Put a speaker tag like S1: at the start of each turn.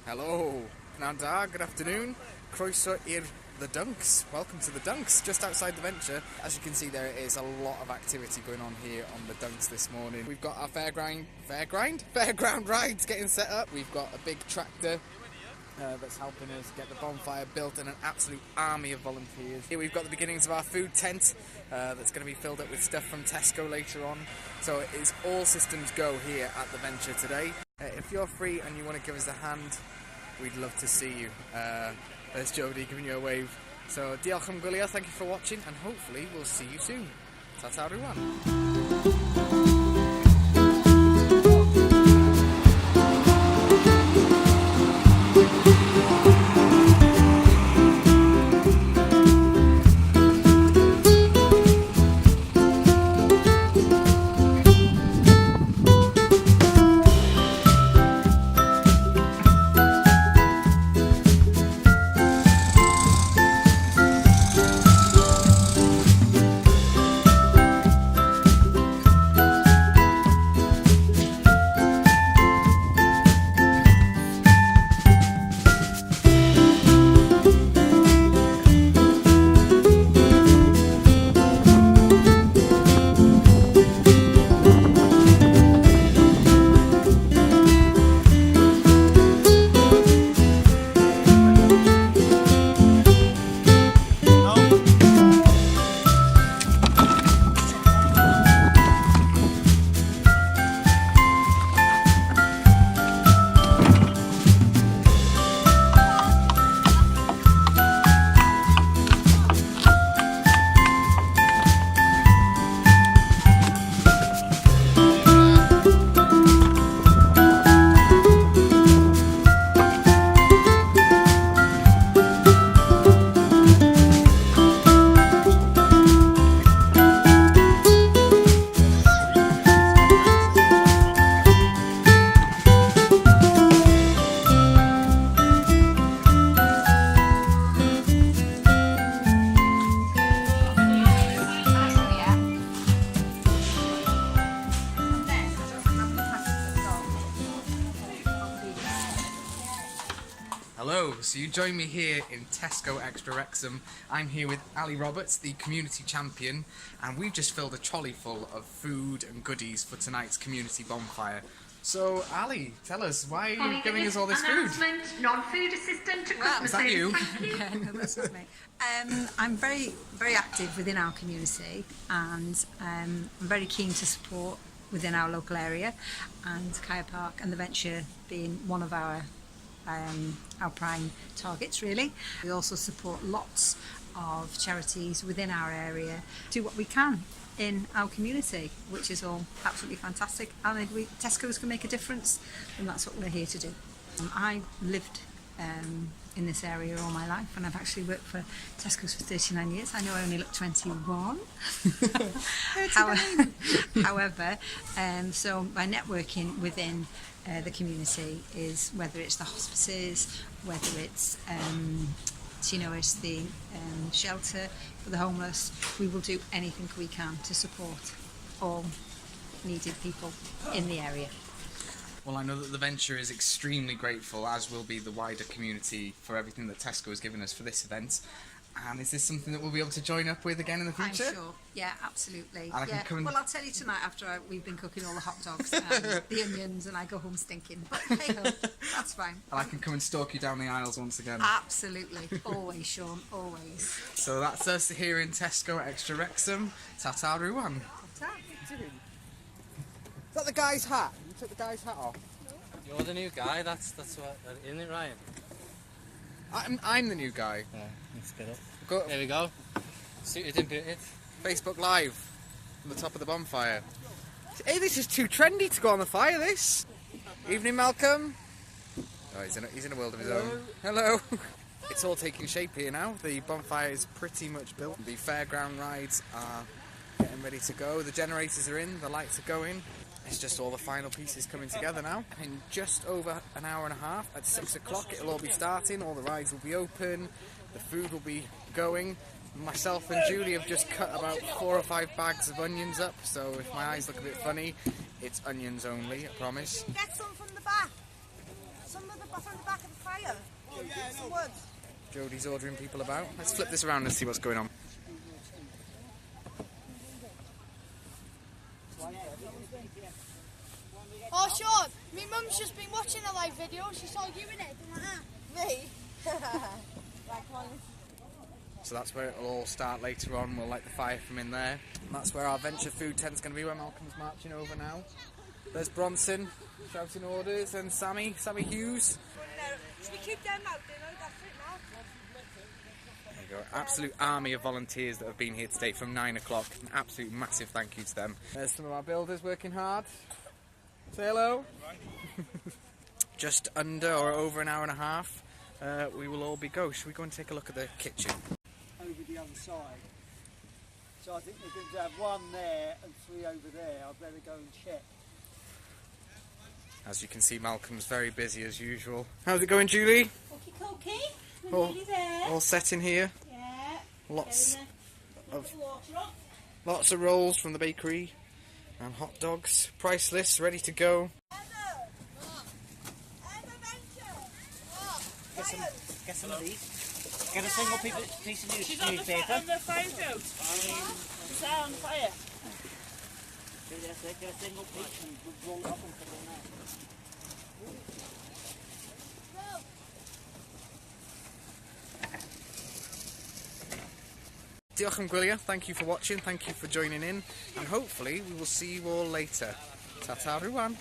S1: Hello, Nanda, good afternoon. Croeso i'r the Dunks. Welcome to the Dunks, just outside the Venture. As you can see, there is a lot of activity going on here on the Dunks this morning. We've got our fairground rides getting set up. We've got a big tractor that's helping us get the bonfire built, and an absolute army of volunteers. Here we've got the beginnings of our food tent that's going to be filled up with stuff from Tesco later on. So it is all systems go here at the Venture today. If you're free and you want to give us a hand, we'd love to see you. There's Jody giving you a wave. So diolch am gwylio, thank you for watching, and hopefully we'll see you soon. Ta-ta everyone. Hello, so you join me here in Tesco Extra Wrexham. I'm here with Ali Roberts, the community champion, and we've just filled a trolley full of food and goodies for tonight's community bonfire. So, Ali, tell us, why are you giving us all this food?
S2: Non-food assistant to Christmas.
S1: Is that you?
S3: Yeah, no, that's not me. I'm very active within our community, and I'm very keen to support within our local area, and Kaya Park and the Venture being one of our prime targets, really. We also support lots of charities within our area, do what we can in our community, which is all absolutely fantastic. And if Tesco's can make a difference, then that's what we're here to do. I lived in this area all my life, and I've actually worked for Tesco's for 39 years. I know I only look 21. However, so my networking within the community is, whether it's the hospices, whether it's it's the shelter for the homeless, we will do anything we can to support all needed people in the area.
S1: Well, I know that the Venture is extremely grateful, as will be the wider community, for everything that Tesco has given us for this event. And is this something that we'll be able to join up with again in the future?
S3: I'm sure. Yeah, absolutely.
S1: And
S3: yeah. Well, I'll tell you tonight after we've been cooking all the hot dogs and the onions, and I go home stinking. But hey ho, that's fine.
S1: And I can come and stalk you down the aisles once again.
S3: Absolutely. Always, Sean. Always.
S1: So that's us here in Tesco Extra Wrexham. Ta-ta everyone.
S3: Ta-ta.
S1: Is that the guy's hat? You took the guy's hat off?
S4: You're the new guy, that's what, isn't it, Ryan?
S1: I'm the new guy.
S4: Yeah, let's get up.
S1: Go.
S4: There we go. Suited and booted.
S1: Facebook Live from the top of the bonfire. Hey, this is too trendy to go on the fire, this. Evening, Malcolm. Oh, he's in a world of his own. Hello. It's all taking shape here now. The bonfire is pretty much built. The fairground rides are getting ready to go. The generators are in, the lights are going. It's just all the final pieces coming together now. In just over an hour and a half, at 6 o'clock, it'll all be starting. All the rides will be open. The food will be going. Myself and Julie have just cut about 4 or 5 bags of onions up, so if my eyes look a bit funny, it's onions only, I promise.
S2: Get some from the back.
S5: some of the butter on the back of the fire. Oh, yeah, some wood.
S1: Jodie's ordering people about. Let's flip this around and see what's going on.
S5: Oh, Sean, my mum's just been watching a live video. She saw you in it, didn't it? Me?
S1: So that's where it'll all start later on. We'll light the fire from in there. And that's where our venture food tent's going to be, where Malcolm's marching over now. There's Bronson shouting orders, and Sammy Hughes.
S5: Should we keep them out? That's it now.
S1: There you go. Absolute army of volunteers that have been here today from 9 o'clock. An absolute massive thank you to them. There's some of our builders working hard. Say hello. Just under or over an hour and a half, we will all be go. Should we go and take a look at the kitchen?
S6: Over the other side. So I think they're going to have one there and 3 over there. I'd better go and check.
S1: As you can see, Malcolm's very busy as usual. How's it going, Julie?
S5: Okie
S1: All set in here.
S5: Yeah.
S1: Lots of rolls from the bakery and hot dogs. Price lists ready to go.
S6: Get some of these. Get a single piece of newspaper.
S7: On the fire out. It's on fire.
S6: Get a single piece and roll it up and put it in there.
S1: Diolch am gwylio. Thank you for watching. Thank you for joining in. And hopefully we will see you all later. Ta-ta everyone.